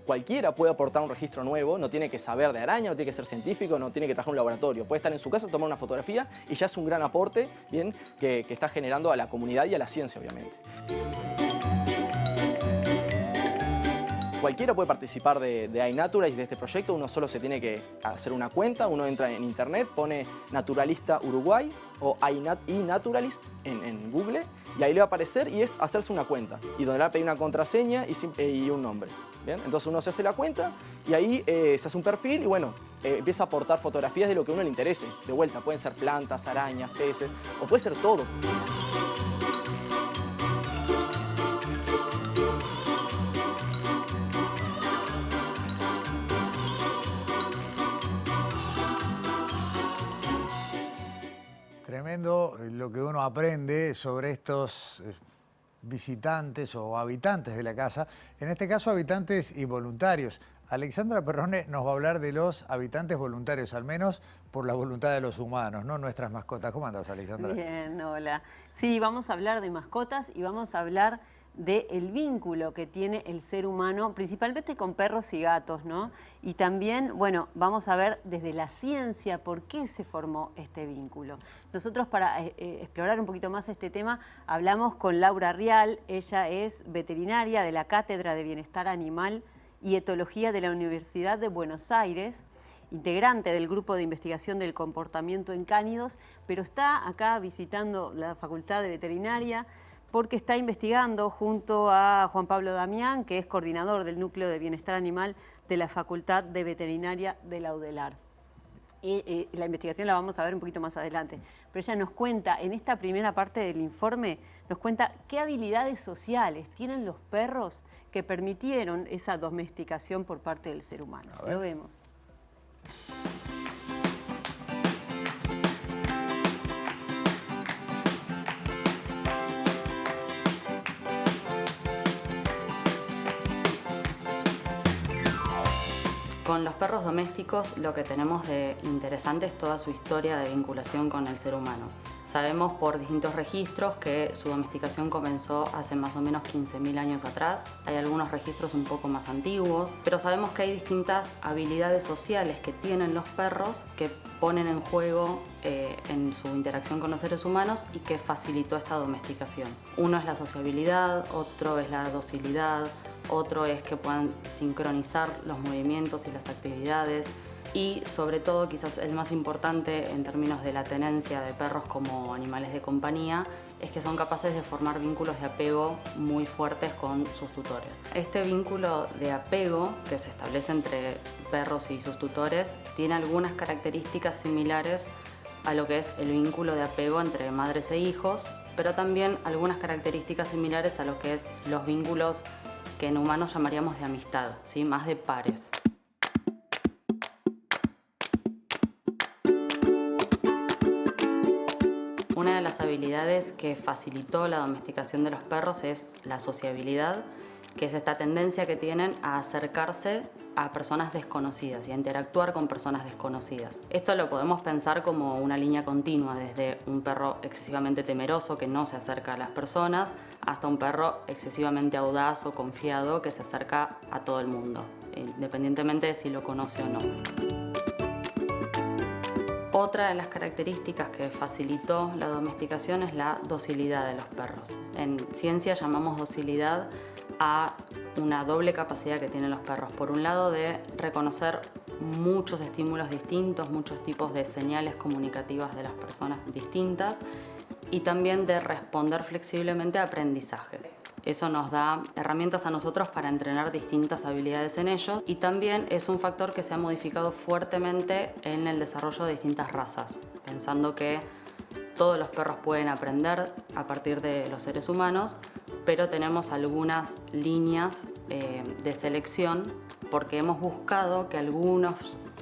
cualquiera puede aportar un registro nuevo, no tiene que saber de araña, no tiene que ser científico, no tiene que trabajar en un laboratorio. Puede estar en su casa, tomar una fotografía y ya es un gran aporte, bien, que está generando a la comunidad y a la ciencia, obviamente. Cualquiera puede participar de iNaturalist, de este proyecto. Uno solo se tiene que hacer una cuenta, uno entra en internet, pone Naturalista Uruguay o iNaturalist en Google y ahí le va a aparecer y es hacerse una cuenta y donde le va a pedir una contraseña y un nombre. ¿Bien? Entonces uno se hace la cuenta y ahí se hace un perfil y bueno, empieza a aportar fotografías de lo que a uno le interese. De vuelta, pueden ser plantas, arañas, peces o puede ser todo. lo que uno aprende sobre estos visitantes o habitantes de la casa, en este caso habitantes y voluntarios. Alexandra Perrone nos va a hablar de los habitantes voluntarios, al menos por la voluntad de los humanos, no nuestras mascotas. ¿Cómo andas, Alexandra? Bien, hola. Sí, vamos a hablar de mascotas y vamos a hablar del vínculo que tiene el ser humano, principalmente con perros y gatos, ¿no? Y también, bueno, vamos a ver desde la ciencia por qué se formó este vínculo. Nosotros, para explorar un poquito más este tema, hablamos con Laura Rial. Ella es veterinaria de la Cátedra de Bienestar Animal y Etología de la Universidad de Buenos Aires, integrante del Grupo de Investigación del Comportamiento en Cánidos, pero está acá visitando la Facultad de Veterinaria porque está investigando junto a Juan Pablo Damián, que es coordinador del Núcleo de Bienestar Animal de la Facultad de Veterinaria de la UDELAR. La investigación la vamos a ver un poquito más adelante, pero ella nos cuenta, en esta primera parte del informe, nos cuenta qué habilidades sociales tienen los perros que permitieron esa domesticación por parte del ser humano. Lo vemos. Con los perros domésticos lo que tenemos de interesante es toda su historia de vinculación con el ser humano. Sabemos por distintos registros que su domesticación comenzó hace más o menos 15.000 años atrás. Hay algunos registros un poco más antiguos, pero sabemos que hay distintas habilidades sociales que tienen los perros que ponen en juego en su interacción con los seres humanos y que facilitó esta domesticación. Uno es la sociabilidad, otro es la docilidad, otro es que puedan sincronizar los movimientos y las actividades y sobre todo, quizás el más importante en términos de la tenencia de perros como animales de compañía, es que son capaces de formar vínculos de apego muy fuertes con sus tutores. Este vínculo de apego que se establece entre perros y sus tutores tiene algunas características similares a lo que es el vínculo de apego entre madres e hijos, pero también algunas características similares a lo que es los vínculos que en humanos llamaríamos de amistad, ¿sí? Más de pares. Una de las habilidades que facilitó la domesticación de los perros es la sociabilidad, que es esta tendencia que tienen a acercarse a personas desconocidas y a interactuar con personas desconocidas. Esto lo podemos pensar como una línea continua, desde un perro excesivamente temeroso que no se acerca a las personas, hasta un perro excesivamente audaz o confiado que se acerca a todo el mundo, independientemente de si lo conoce o no. Otra de las características que facilitó la domesticación es la docilidad de los perros. En ciencia llamamos docilidad a una doble capacidad que tienen los perros. Por un lado, de reconocer muchos estímulos distintos, muchos tipos de señales comunicativas de las personas distintas y también de responder flexiblemente a aprendizaje. Eso nos da herramientas a nosotros para entrenar distintas habilidades en ellos y también es un factor que se ha modificado fuertemente en el desarrollo de distintas razas, pensando que todos los perros pueden aprender a partir de los seres humanos, pero tenemos algunas líneas de selección porque hemos buscado que algunos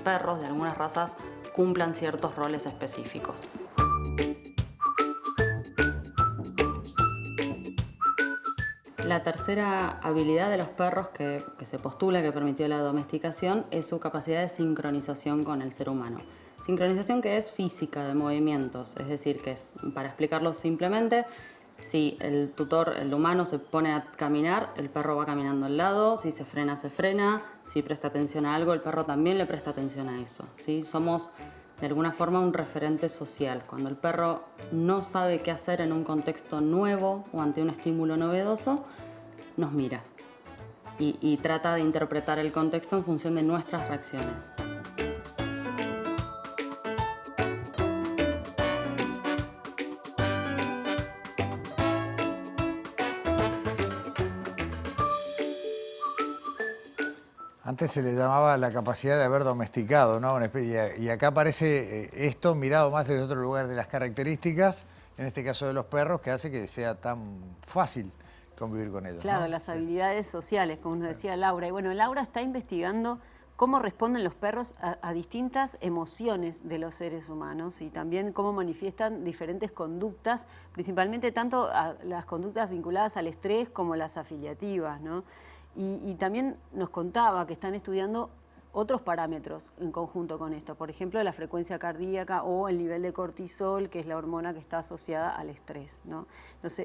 perros de algunas razas cumplan ciertos roles específicos. La tercera habilidad de los perros que se postula que permitió la domesticación es su capacidad de sincronización con el ser humano. Sincronización que es física de movimientos, es decir, que es, para explicarlo simplemente, si el tutor, el humano, se pone a caminar, el perro va caminando al lado, si se frena, si presta atención a algo, el perro también le presta atención a eso, ¿sí? Somos de alguna forma un referente social. Cuando el perro no sabe qué hacer en un contexto nuevo o ante un estímulo novedoso, nos mira y trata de interpretar el contexto en función de nuestras reacciones. Antes se le llamaba la capacidad de haber domesticado, ¿no? Y acá aparece esto mirado más desde otro lugar de las características, en este caso de los perros, que hace que sea tan fácil convivir con ellos. Claro, ¿no? las habilidades sociales, como nos decía Laura. Y bueno, Laura está investigando cómo responden los perros a distintas emociones de los seres humanos y también cómo manifiestan diferentes conductas, principalmente tanto a las conductas vinculadas al estrés como las afiliativas, ¿no? Y también nos contaba que están estudiando otros parámetros en conjunto con esto, por ejemplo, la frecuencia cardíaca o el nivel de cortisol, que es la hormona que está asociada al estrés, ¿no?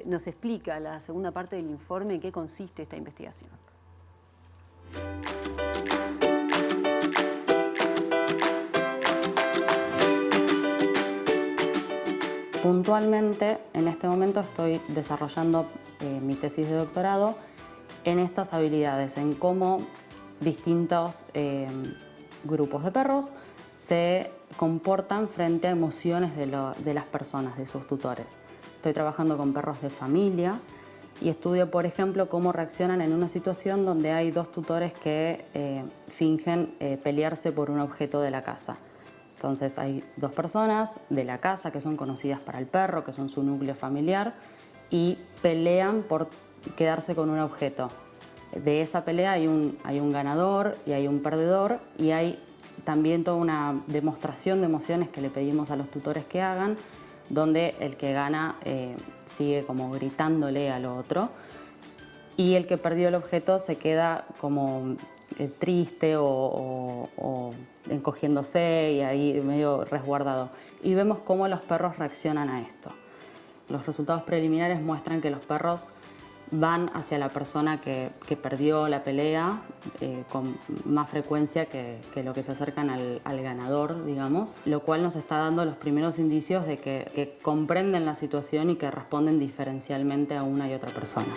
Nos explica la segunda parte del informe en qué consiste esta investigación. Puntualmente, en este momento estoy desarrollando mi tesis de doctorado en estas habilidades, en cómo distintos grupos de perros se comportan frente a emociones de las personas, de sus tutores. Estoy trabajando con perros de familia y estudio, por ejemplo, cómo reaccionan en una situación donde hay dos tutores que fingen pelearse por un objeto de la casa. Entonces hay dos personas de la casa que son conocidas para el perro, que son su núcleo familiar, y pelean por quedarse con un objeto. De esa pelea hay un ganador y hay un perdedor, y hay también toda una demostración de emociones que le pedimos a los tutores que hagan, donde el que gana sigue como gritándole al otro, y el que perdió el objeto se queda como triste o encogiéndose y ahí medio resguardado. Y vemos cómo los perros reaccionan a esto. Los resultados preliminares muestran que los perros van hacia la persona que perdió la pelea con más frecuencia que lo que se acercan al ganador, digamos, lo cual nos está dando los primeros indicios de que comprenden la situación y que responden diferencialmente a una y otra persona.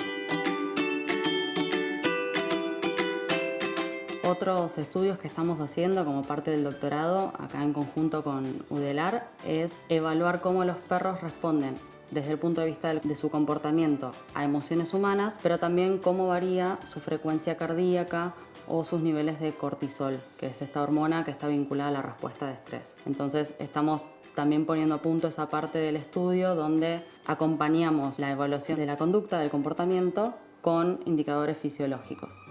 Otros estudios que estamos haciendo como parte del doctorado, acá en conjunto con UDELAR, es evaluar cómo los perros responden desde el punto de vista de su comportamiento a emociones humanas, pero también cómo varía su frecuencia cardíaca o sus niveles de cortisol, que es esta hormona que está vinculada a la respuesta de estrés. Entonces estamos también poniendo a punto esa parte del estudio donde acompañamos la evaluación de la conducta, del comportamiento, con indicadores fisiológicos.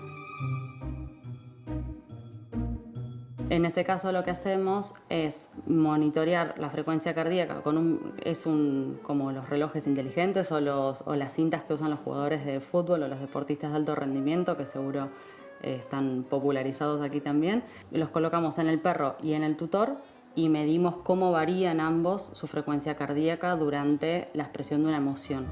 En ese caso lo que hacemos es monitorear la frecuencia cardíaca como los relojes inteligentes o las cintas que usan los jugadores de fútbol o los deportistas de alto rendimiento, que seguro están popularizados aquí también. Los colocamos en el perro y en el tutor y medimos cómo varían ambos su frecuencia cardíaca durante la expresión de una emoción.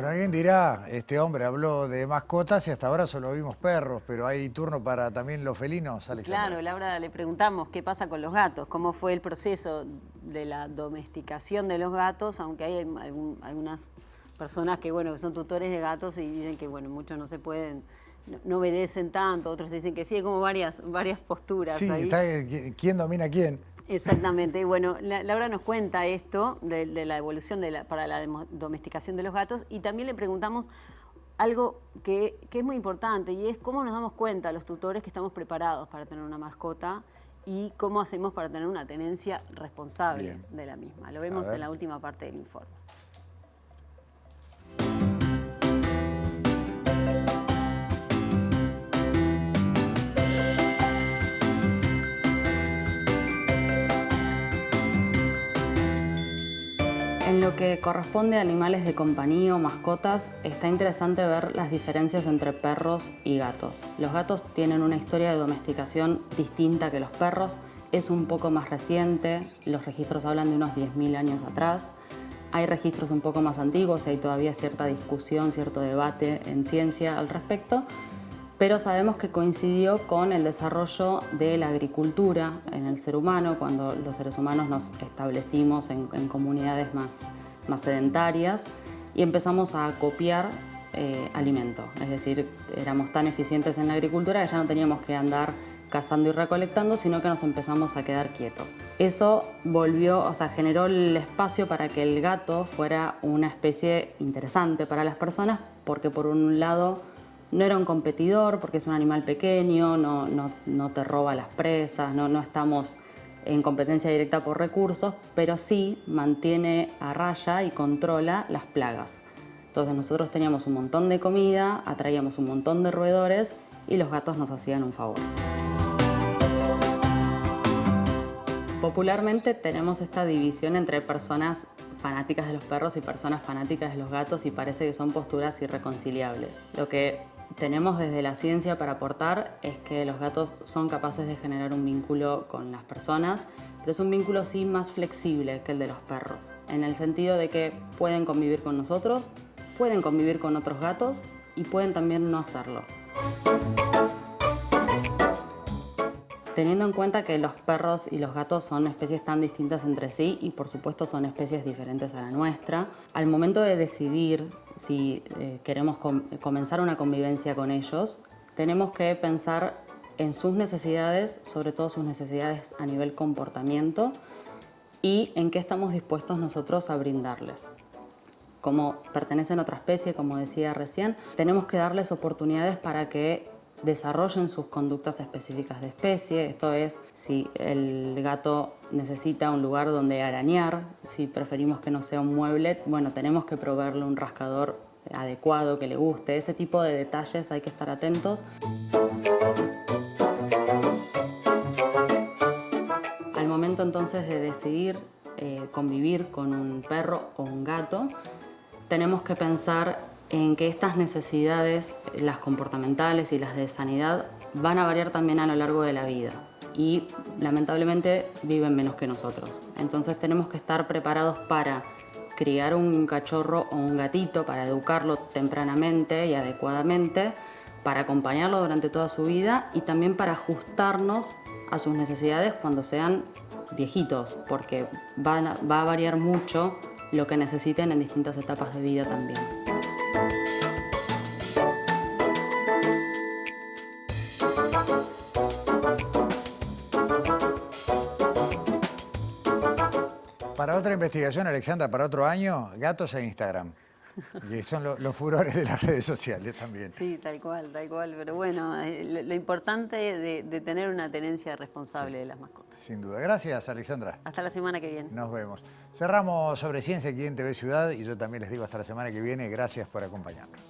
Alguien dirá, este hombre habló de mascotas y hasta ahora solo vimos perros, pero hay turno para también los felinos, Alexandra. Claro, Laura, le preguntamos qué pasa con los gatos, cómo fue el proceso de la domesticación de los gatos, aunque hay algunas personas que son tutores de gatos y dicen que muchos no se pueden, no obedecen tanto, otros dicen que sí, hay como varias posturas. Sí, ahí. ¿Quién domina a quién? Exactamente. Bueno, Laura nos cuenta esto de la evolución para la domesticación de los gatos y también le preguntamos algo que es muy importante y es cómo nos damos cuenta los tutores que estamos preparados para tener una mascota y cómo hacemos para tener una tenencia responsable de la misma. Lo vemos en la última parte del informe. En lo que corresponde a animales de compañía o mascotas, está interesante ver las diferencias entre perros y gatos. Los gatos tienen una historia de domesticación distinta que los perros, es un poco más reciente, los registros hablan de unos 10.000 años atrás. Hay registros un poco más antiguos y hay todavía cierta discusión, cierto debate en ciencia al respecto, pero sabemos que coincidió con el desarrollo de la agricultura en el ser humano, cuando los seres humanos nos establecimos en comunidades más sedentarias y empezamos a copiar alimento. Es decir, éramos tan eficientes en la agricultura que ya no teníamos que andar cazando y recolectando, sino que nos empezamos a quedar quietos. Eso generó el espacio para que el gato fuera una especie interesante para las personas, porque por un lado no era un competidor, porque es un animal pequeño, no te roba las presas, no estamos en competencia directa por recursos, pero sí mantiene a raya y controla las plagas. Entonces nosotros teníamos un montón de comida, atraíamos un montón de roedores y los gatos nos hacían un favor. Popularmente tenemos esta división entre personas fanáticas de los perros y personas fanáticas de los gatos y parece que son posturas irreconciliables. Lo que tenemos desde la ciencia para aportar es que los gatos son capaces de generar un vínculo con las personas, pero es un vínculo sí más flexible que el de los perros, en el sentido de que pueden convivir con nosotros, pueden convivir con otros gatos y pueden también no hacerlo. Teniendo en cuenta que los perros y los gatos son especies tan distintas entre sí y por supuesto son especies diferentes a la nuestra, al momento de decidir si queremos comenzar una convivencia con ellos, tenemos que pensar en sus necesidades, sobre todo sus necesidades a nivel comportamiento y en qué estamos dispuestos nosotros a brindarles. Como pertenecen a otra especie, como decía recién, tenemos que darles oportunidades para que desarrollen sus conductas específicas de especie. Esto es, si el gato necesita un lugar donde arañar, si preferimos que no sea un mueble, bueno, tenemos que proveerle un rascador adecuado que le guste. Ese tipo de detalles hay que estar atentos. Al momento entonces de decidir convivir con un perro o un gato, tenemos que pensar en que estas necesidades, las comportamentales y las de sanidad, van a variar también a lo largo de la vida y lamentablemente viven menos que nosotros. Entonces tenemos que estar preparados para criar un cachorro o un gatito, para educarlo tempranamente y adecuadamente, para acompañarlo durante toda su vida y también para ajustarnos a sus necesidades cuando sean viejitos, porque va a variar mucho lo que necesiten en distintas etapas de vida también. Para otra investigación, Alexandra, para otro año, gatos e Instagram. Que son los furores de las redes sociales también. Sí, tal cual. Pero bueno, lo importante de tener una tenencia responsable de las mascotas. Sin duda. Gracias, Alexandra. Hasta la semana que viene. Nos vemos. Cerramos Sobre Ciencia aquí en TV Ciudad y yo también les digo hasta la semana que viene. Gracias por acompañarnos.